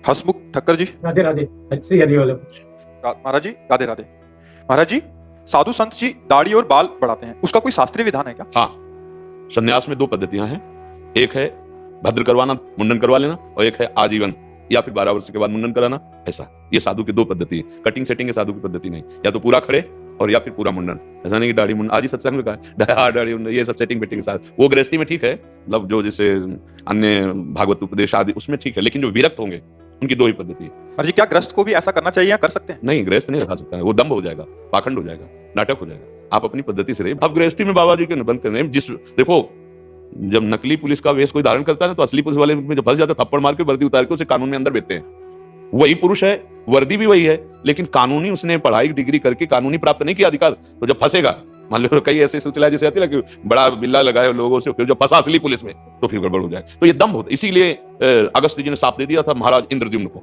हसमुख ठक्कर जी। राधे राधे। श्री हरि वल्लभ। महाराज जी राधे राधे। महाराज जी, साधु संत जी दाढ़ी और बाल बढ़ाते हैं, उसका कोई शास्त्रीय विधान है क्या? हाँ, संन्यास में दो पद्धतियां हैं। एक है भद्र करवाना, मुंडन करवा लेना, और एक है आजीवन या फिर 12 वर्ष के बाद मुंडन कराना। ऐसा ये साधु की दो पद्धति है। कटिंग सेटिंग है साधु की पद्धति नहीं, या तो पूरा खड़े और या फिर पूरा मुंडन। ऐसा नहीं कि दाढ़ी मुंडन, आज ही सत्संग में कहा दाढ़ी मुंडन ये सब सेटिंग बेटिंग के साथ, वो गृहस्थी में ठीक है, मतलब जो जैसे अन्य भागवत उपदेश आदि उसमें ठीक है, लेकिन जो विरक्त होंगे उनकी दो ही पद्धति है। महाराज जी, क्या गृहस्थ को भी ऐसा करना चाहिए या कर सकते हैं? नहीं, गृहस्थ नहीं रखा सकता है, वो दम्भ हो जाएगा, पाखंड हो जाएगा, नाटक हो जाएगा। आप अपनी पद्धति से रहिए। आप गृहस्थी में बाबा जी के बंद करने जिस देखो, जब नकली पुलिस का वेश कोई धारण करता है ना, तो असली पुलिस वाले में जो फंस जाता है, थप्पड़ मार के वर्दी उतार के उसे कानून में अंदर भेजते हैं। वही पुरुष है, वर्दी भी वही है, लेकिन कानूनी उसने पढ़ाई डिग्री करके कानूनी प्राप्त नहीं किया अधिकार, तो जब फंसेगा, मान लो कई ऐसे सिलसिला जैसे आती है कि बड़ा बिल्ला लगाए लोगों से, फिर जब फंसा असली पुलिस में तो फिर गड़बड़ हो जाए। तो ये दम होता है। इसीलिए अगस्त्य जी ने साथ दे दिया था महाराज इंद्रद्युम्न को,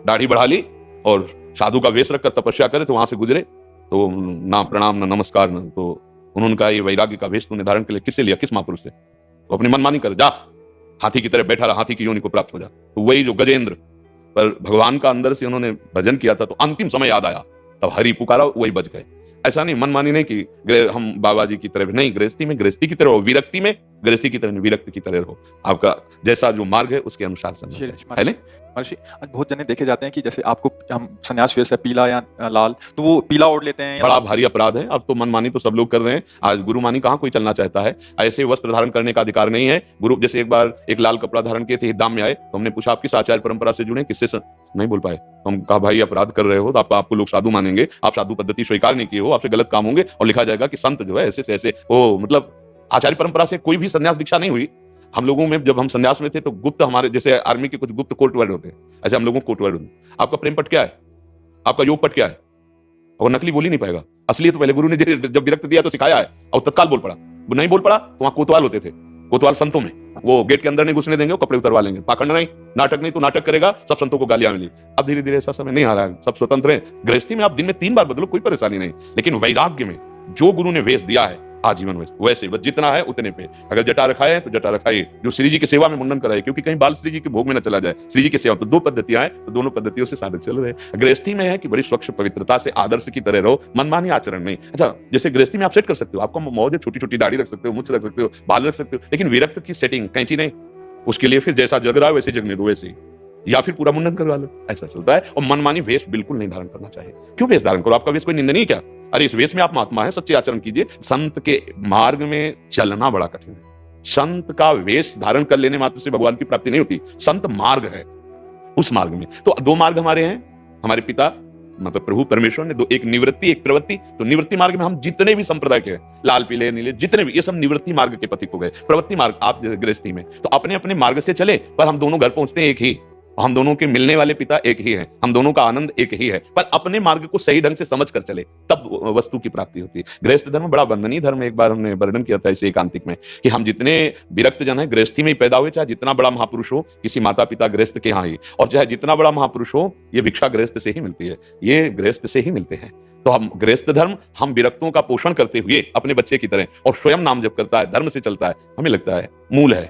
दाढ़ी बढ़ा ली और साधु का वेश रखकर तपस्या करे, तो वहां से गुजरे तो ना प्रणाम ना नमस्कार न, तो उन्होंने कहा ये वैराग्य का वेश तूने धारण के लिए किससे लिया, किस महापुरुष से? तो अपनी मनमानी कर, जा हाथी की तरह बैठा रहा, हाथी की योनि को प्राप्त हो जा। तो वही जो गजेंद्र पर भगवान का अंदर से उन्होंने भजन किया था, तो अंतिम समय याद आया, तब हरि पुकारा, वही बच गए। ऐसा नहीं मनमानी नहीं कि हम बाबा जी की तरह नहीं, गृहस्थी में गृहस्थी की तरह हो, विरक्ति में गृहस्थी की तरह नहीं, विरक्ति की तरह रहो। आपका जैसा जो मार्ग है उसके अनुसार चलना है। महर्षि, आज बहुत जने देखे जाते हैं कि जैसे आपको हम सन्यास वेश है पीला या लाल, तो वो पीला ओढ़ लेते हैं। बड़ा भारी अपराध है। अब तो मनमानी तो सब लोग कर रहे हैं। आज गुरुमानी कहाँ कोई चलना चाहता है? ऐसे वस्त्र धारण करने का अधिकार नहीं है। गुरु जैसे एक बार एक लाल कपड़ा धारण किए थे, हिदाम में आए, तो हमने पूछा आप किस आचार्य परंपरा से जुड़े, किससे नहीं बोल पाए, तो हम कहा भाई अपराध कर रहे हो, तो आपको लोग साधु मानेंगे, आप साधु पद्धति स्वीकार नहीं किए हो, आपसे गलत काम होंगे, और लिखा जाएगा कि संत जो है ऐसे से ऐसे। ओ मतलब आचार्य परंपरा से कोई भी संन्यास दीक्षा नहीं हुई। हम लोगों में जब हम संन्यास में थे तो गुप्त, हमारे जैसे आर्मी के कुछ गुप्त कोर्ट वर्ड होते हैं, ऐसे हम लोगों को कोर्ट वर्ड होते हैं। आपका प्रेम पट क्या है, आपका योग पट क्या है, और नकली बोल ही नहीं पाएगा। असली तो पहले गुरु ने जब विरक्त दिया तो सिखाया है, और तत्काल बोल पड़ा। वो नहीं बोल पड़ा तो वहां कोतवाल होते थे, कोतवाल संतों में, वो गेट के अंदर नहीं घुसने देंगे, वो कपड़े उतरवा लेंगे। पाखंड नहीं, नाटक नहीं, तो नाटक करेगा, सब संतों को गालियां मिली। अब धीरे धीरे ऐसा समय नहीं आ रहा है, सब स्वतंत्र है। गृहस्थी में आप दिन में 3 बार बदलो, कोई परेशानी नहीं, लेकिन वैराग्य में जो गुरु ने वेश दिया है आजीवन वैसे बस जितना है उतने पे। अगर जटा रखा है तो जटा रखाइए, जो श्री जी की सेवा में मुंडन कराए, क्योंकि कहीं बाल श्री जी के भोग में न चला जाए, श्री जी की सेवा। तो 2 पद्धतियां हैं, तो दोनों पद्धतियों से साधक चल रहे हैं। गृहस्थी में है कि बड़ी स्वच्छ पवित्रता से आदर्श की तरह रहो, मनमानी आचरण नहीं। अच्छा, जैसे गृहस्थी में आप सेट कर सकते हो, आपको मौज, छोटी छोटी दाढ़ी रख सकते हो, मुछ रख सकते हो, बाल रख सकते हो, लेकिन विरक्त की सेटिंग कैंची नहीं। उसके लिए फिर जैसा जग रहा है वैसे जगने दो, वैसे, या फिर पूरा मुंडन करवा लो, ऐसा चलता है। और मनमानी वेश बिल्कुल नहीं धारण करना चाहिए। क्यों वेश धारण करो? आपका वेश कोई निंदनीय क्या? अरे इस वेश में आप महात्मा है, सच्चे आचरण कीजिए। संत के मार्ग में चलना बड़ा कठिन है। संत का वेश धारण कर लेने मात्र से भगवान की प्राप्ति नहीं होती। संत मार्ग है, उस मार्ग में तो 2 मार्ग हमारे हैं। हमारे पिता मतलब प्रभु परमेश्वर ने 2, एक निवृत्ति एक प्रवृत्ति। तो निवृत्ति मार्ग में हम जितने भी संप्रदाय के लाल पीले नीले जितने भी, ये सब निवृत्ति मार्ग के पथिक हो गए। प्रवृत्ति मार्ग आप गृहस्थी में तो अपने अपने मार्ग से चले, पर हम दोनों घर पहुंचते हैं एक ही। हम दोनों के मिलने वाले पिता एक ही है, हम दोनों का आनंद एक ही है, पर अपने मार्ग को सही ढंग से समझ कर चले, तब वस्तु की प्राप्ति होती है। गृहस्थ धर्म बड़ा बंधनीय धर्म है। एक बार हमने वर्णन किया था इसे एकांतिक में, कि हम जितने विरक्त जन है गृहस्थी में ही पैदा हुए, चाहे जितना बड़ा महापुरुष हो, किसी माता पिता गृहस्थ के यहाँ ही, और चाहे जितना बड़ा महापुरुष हो, ये भिक्षा गृहस्थ से ही मिलती है, ये गृहस्थ से ही मिलते हैं। तो हम गृहस्थ धर्म, हम विरक्तों का पोषण करते हुए अपने बच्चे की तरह, और स्वयं नाम जप करता है, धर्म से चलता है, हमें लगता है मूल है,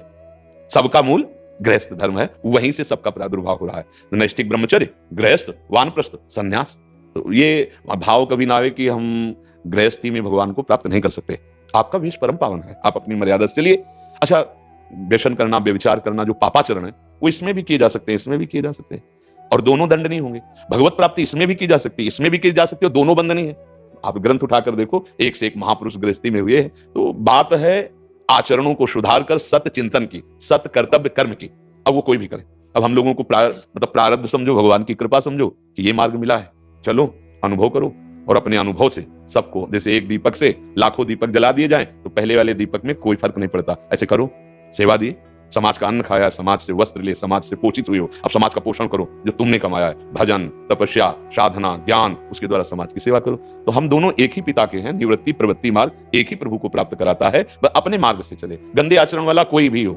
सबका मूल गृहस्थ धर्म है, वहीं से सबका प्रादुर्भाव हो रहा है। नैष्ठिक ब्रह्मचर्य, गृहस्थ, वानप्रस्थ, संन्यास। तो ये भाव कभी ना आवे कि हम गृहस्थी में भगवान को प्राप्त नहीं कर सकते। आपका वेश परम पावन है, आप अपनी मर्यादा से चलिए। अच्छा, व्यसन करना, व्यभिचार करना जो पापाचरण है, वो इसमें भी किए जा सकते हैं, इसमें भी किए जा सकते हैं, और दोनों दंड नहीं होंगे। भगवत प्राप्ति इसमें भी की जा सकती है, इसमें भी की जा सकती है, दोनों बंद नहीं है। आप ग्रंथ उठाकर देखो, एक से एक महापुरुष गृहस्थी में हुए हैं। तो बात है आचरणों को सुधार कर सत्य चिंतन की, सत्य कर्तव्य कर्म की। अब वो कोई भी करे। अब हम लोगों को मतलब प्रारब्ध समझो, भगवान की कृपा समझो कि ये मार्ग मिला है, चलो अनुभव करो, और अपने अनुभव से सबको, जैसे एक दीपक से लाखों दीपक जला दिए जाएं तो पहले वाले दीपक में कोई फर्क नहीं पड़ता। ऐसे करो, सेवा दी, समाज का अन्न खाया, समाज से वस्त्र ले, समाज से पोषित हुए हो, अब समाज का पोषण करो जो तुमने कमाया है। भजन, तपस्या, साधना, ज्ञान, उसके द्वारा समाज की सेवा करो। तो हम दोनों एक ही पिता के हैं। निवृत्ति प्रवृत्ति मार्ग एक ही प्रभु को प्राप्त कराता है, वह अपने मार्ग से चले। गंदे आचरण वाला कोई भी हो,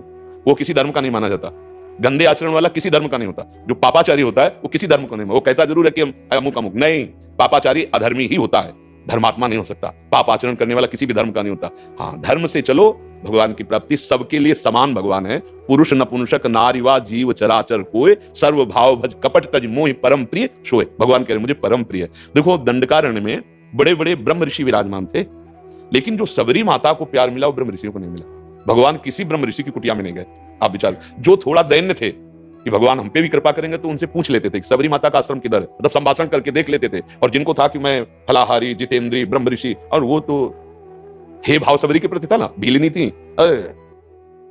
वो किसी धर्म का नहीं माना जाता। गंदे आचरण वाला किसी धर्म का नहीं होता। जो पापाचारी होता है वो किसी धर्म का नहीं, वो कहता जरूर है कि हम अमुक अमुक, नहीं, पापाचारी अधर्मी ही होता है, धर्मात्मा नहीं हो सकता। पाप आचरण करने वाला किसी भी धर्म का नहीं होता। हाँ, धर्म से चलो, भगवान की प्राप्ति सबके लिए समान भगवान है। पुरुष नपुंसक नारीवा जीव चराचर कोय, सर्व भाव भज कपट तज मोहि परम प्रिय सोय। भगवान कह रहे मुझे परम प्रिय है। देखो दंडकारण्य में बड़े बड़े ब्रह्म ऋषि विराजमान थे, लेकिन जो सबरी माता को प्यार मिला वो ब्रह्म ऋषियों को नहीं मिला। भगवान किसी ब्रह्म ऋषि की कुटिया में नहीं गए। आप विचार, जो थोड़ा दैन्य थे कि भगवान हम पे भी कृपा करेंगे, तो उनसे पूछ लेते थे कि सबरी माता का आश्रम किधर है, मतलब संभाषण करके देख लेते थे। और जिनको था कि मैं फलाहारी जितेंद्री ब्रह्म ऋषि, और वो तो हे भाव सबरी के प्रति था ना, भीलिनी थी।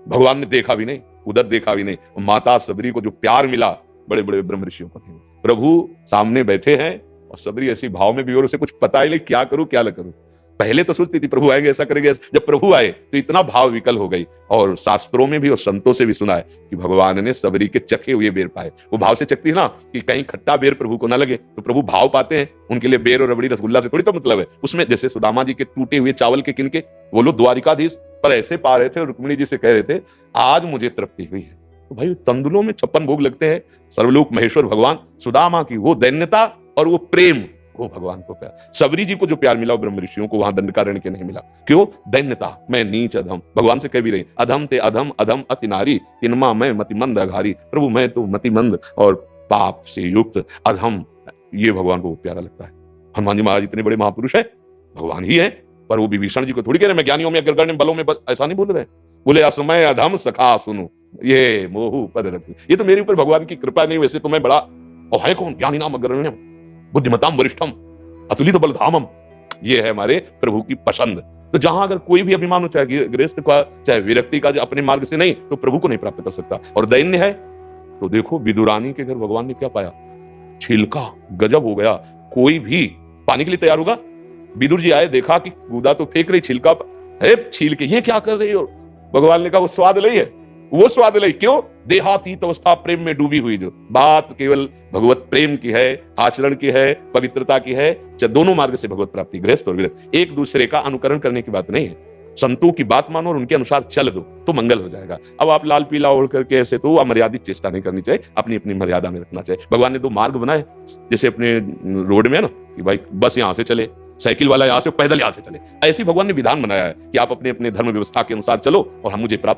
भगवान ने देखा भी नहीं, उधर देखा भी नहीं। माता सबरी को जो प्यार मिला बड़े बड़े ब्रह्म ऋषियों को नहीं। प्रभु सामने बैठे हैं और सबरी ऐसी भाव में भी, और उसे कुछ पता ही नहीं क्या करूं क्या न करूं। पहले तो सोचती थी प्रभु आएंगे ऐसा करेंगे, जब प्रभु आए तो इतना भाव विकल हो गई। और शास्त्रों में भी और संतों से भी सुना है कि भगवान ने सबरी के चखे हुए बेर पाए। वो भाव से चखती है ना कि कहीं खट्टा बेर प्रभु को ना लगे, तो प्रभु भाव पाते हैं। उनके लिए बेर और रबड़ी रसगुल्ला से थोड़ी तो मतलब है। उसमें जैसे सुदामा जी के टूटे हुए चावल के किनके, वो लोग द्वारिकाधीश पर ऐसे पा रहे थे और रुक्मिणी जी से कह रहे थे आज मुझे तृप्ति हुई है। तो भाई तंदुलों में 56 भोग लगते हैं। सर्वलोक महेश्वर भगवान, सुदामा की वो दैन्यता और वो प्रेम, वो भगवान को प्यार। सबरी जी को जो प्यार मिला वो ब्रह्म ऋषियों को वहां दंडकारण्य के नहीं मिला। क्यों? दैन्यता। मैं नीच अधम, भगवान से कह भी रही अधम ते अधम अधम अति नारी, तिनमा मैं मतिमंद अघारी। प्रभु मैं तो मतिमंद और पाप से युक्त अधम, ये भगवान को प्यारा लगता है। हनुमान जी महाराज इतने बड़े महापुरुष है, भगवान ही है, पर वो विभीषण जी को थोड़ी कह रहे मैं ज्ञानियों में अग्रगण्य बलों में ऐसा नहीं बोल रहे। बोले असमय अधम सखा सुनो ये मोहू पर रखो। ये तो मेरे ऊपर भगवान की कृपा नहीं, वैसे तो मैं बड़ा, और है कौन? ज्ञानी नाम अग्रगण्यम बुद्धिमताम वरिष्ठम अतुलित बलधामम। ये है हमारे प्रभु की पसंद। तो जहां अगर कोई भी अभिमान हो, चाहे गृहस्थ का चाहे विरक्ति का, अपने मार्ग से नहीं, तो प्रभु को नहीं प्राप्त कर सकता। और दैन्य है तो देखो विदुरानी के घर भगवान ने क्या पाया, छिलका। गजब हो गया। कोई भी पाने के लिए तैयार होगा। विदुर जी आए, देखा कि गुदा तो फेंक रही, छिलका है छील के, ये क्या कर रही हो? भगवान ने कहा वो स्वाद लई है, वो स्वाद लई। क्यों? देहातीत अवस्था प्रेम में डूबी हुई। जो बात केवल भगवत प्रेम की है, आचरण की है, पवित्रता की है, दोनों मार्ग से भगवत प्राप्ति, गृहस्थ और विरक्त। एक दूसरे का अनुकरण करने की बात नहीं है। संतों की बात मानो और उनके अनुसार चल दो तो मंगल हो जाएगा। अब आप लाल पीला ओढ़ करके ऐसे तो अमर्यादित चेष्टा नहीं करनी चाहिए, अपनी अपनी मर्यादा में रखना चाहिए। भगवान ने 2 मार्ग बनाए, जैसे अपने रोड में ना कि भाई बस यहां से चले, साइकिल वाला यहां से, पैदल यहां से चले। ऐसे भगवान ने विधान बनाया है कि आप अपने अपने धर्म व्यवस्था के अनुसार चलो और हम मुझे प्राप्त